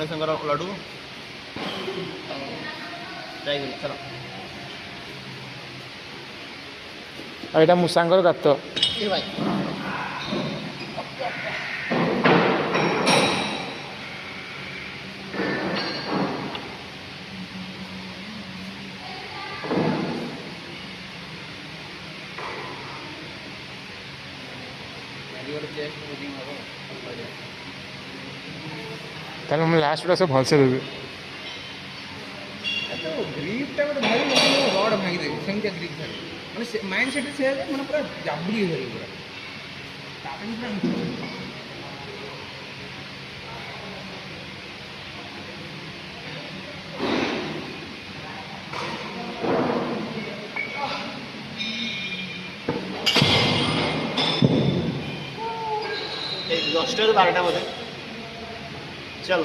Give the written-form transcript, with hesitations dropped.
माणिकशंकर लाडू try करें चलो एटा मूसांगर गात ये भाई ताले हम लास्ट टा सब भलसे देबे तो ग्रिपटा गोटे भाई रड भांगी देबे सेमतिया ग्रिप धरे माने माइंड सेट से माने पूरा जाबुड़ी धरे पूरा तापन पूरा एक 10 12 मध्ये चल